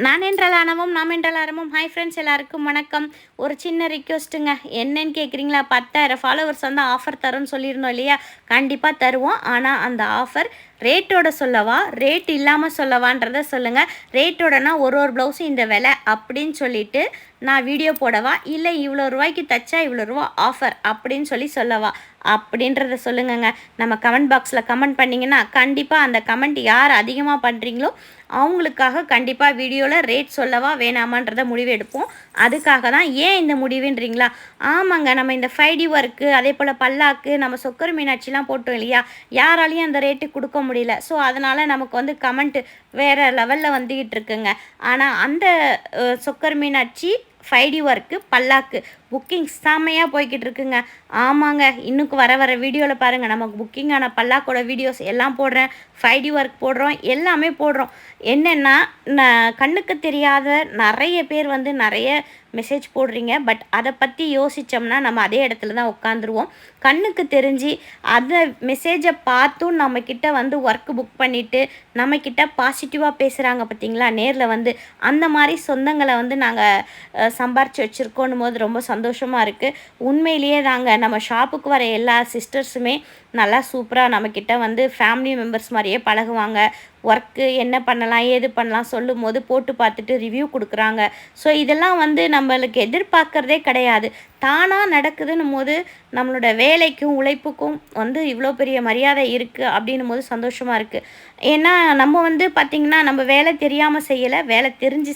நான் என்றால் ஆணவம் நாம் என்றால் ஆரம்பம். ஹாய் ஃப்ரெண்ட்ஸ், எல்லாருக்கும் வணக்கம். ஒரு சின்ன ரிக்வெஸ்ட்டுங்க. என்னன்னு கேட்குறீங்களா? 10,000 ஃபாலோவர்ஸ் வந்து ஆஃபர் தரோன்னு சொல்லியிருந்தோம் இல்லையா? கண்டிப்பாக தருவோம். ஆனால் அந்த ஆஃபர் ரேட்டோட சொல்லவா, ரேட் இல்லாமல் சொல்லவான்றதை சொல்லுங்கள். ரேட்டோடனா ஒரு ப்ளவுஸும் இந்த விலை அப்படின்னு சொல்லிட்டு நான் வீடியோ போடவா, இல்லை இவ்வளோ ரூபாய்க்கு தைச்சா இவ்வளோ ரூபா ஆஃபர் அப்படின்னு சொல்லவா அப்படின்றத சொல்லுங்கங்க. நம்ம கமெண்ட் பாக்ஸில் கமெண்ட் பண்ணிங்கன்னா கண்டிப்பாக அந்த கமெண்ட் யார் அதிகமாக பண்ணுறீங்களோ அவங்களுக்காக கண்டிப்பாக வீடியோவில் ரேட் சொல்லவா வேணாமான்றதை முடிவு எடுப்போம். அதுக்காக தான். ஏன் இந்த முடிவுன்றீங்களா? ஆமாங்க, நம்ம இந்த 5D ஒர்க்கு, அதே போல் பல்லாக்கு, நம்ம சொக்கர் மீனாட்சிலாம் போட்டோம் இல்லையா? யாராலையும் அந்த ரேட்டு கொடுக்க முடியல. ஸோ அதனால் நமக்கு வந்து கமெண்ட்டு வேறு லெவலில் வந்துக்கிட்டு இருக்குங்க. ஆனால் அந்த சொக்கர் மீனாட்சி 5D ஒர்க்கு பல்லாக்கு புக்கிங் செம்மையாக போய்கிட்டு இருக்குங்க. ஆமாங்க, இன்னுக்கு வர வீடியோவில் பாருங்கள், நமக்கு புக்கிங்கான பல்லாக்கோட வீடியோஸ் எல்லாம் போடுறேன். 5D ஒர்க் போடுறோம், எல்லாமே போடுறோம். என்னென்னா, கண்ணுக்கு தெரியாத நிறைய பேர் வந்து நிறைய மெசேஜ் போடுறீங்க. பட் அதை பற்றி யோசித்தோம்னா நம்ம அதே இடத்துல தான் உட்காந்துருவோம். கண்ணுக்கு தெரிஞ்சு அந்த மெசேஜை பார்த்தும் நம்மக்கிட்ட வந்து ஒர்க்கு புக் பண்ணிவிட்டு நம்மக்கிட்ட பாசிட்டிவாக பேசுகிறாங்க பார்த்தீங்களா, நேரில் வந்து. அந்த மாதிரி சொந்தங்களை வந்து நாங்கள் சம்பாரித்து வச்சுருக்கோன்னும் போது ரொம்ப சந்தோஷமாக இருக்குது. உண்மையிலேயே நம்ம ஷாப்புக்கு வர எல்லா சிஸ்டர்ஸுமே நல்லா சூப்பராக நம்மக்கிட்ட வந்து ஃபேமிலி மெம்பர்ஸ் மாதிரியே பழகுவாங்க. ஒர்க்கு என்ன பண்ணலாம், ஏது பண்ணலாம் சொல்லும் போது போட்டு பார்த்துட்டு ரிவ்யூ கொடுக்குறாங்க. ஸோ இதெல்லாம் வந்து நம்மளுக்கு எதிர்பார்க்குறதே கிடையாது. தானாக நடக்குதுன்னும் போது நம்மளோட வேலைக்கும் உழைப்புக்கும் வந்து இவ்வளோ பெரிய மரியாதை இருக்குது அப்படின்னும் போது சந்தோஷமாக இருக்குது. ஏன்னா நம்ம வந்து பார்த்திங்கன்னா நம்ம வேலை தெரியாமல் செய்யலை, வேலை தெரிஞ்சு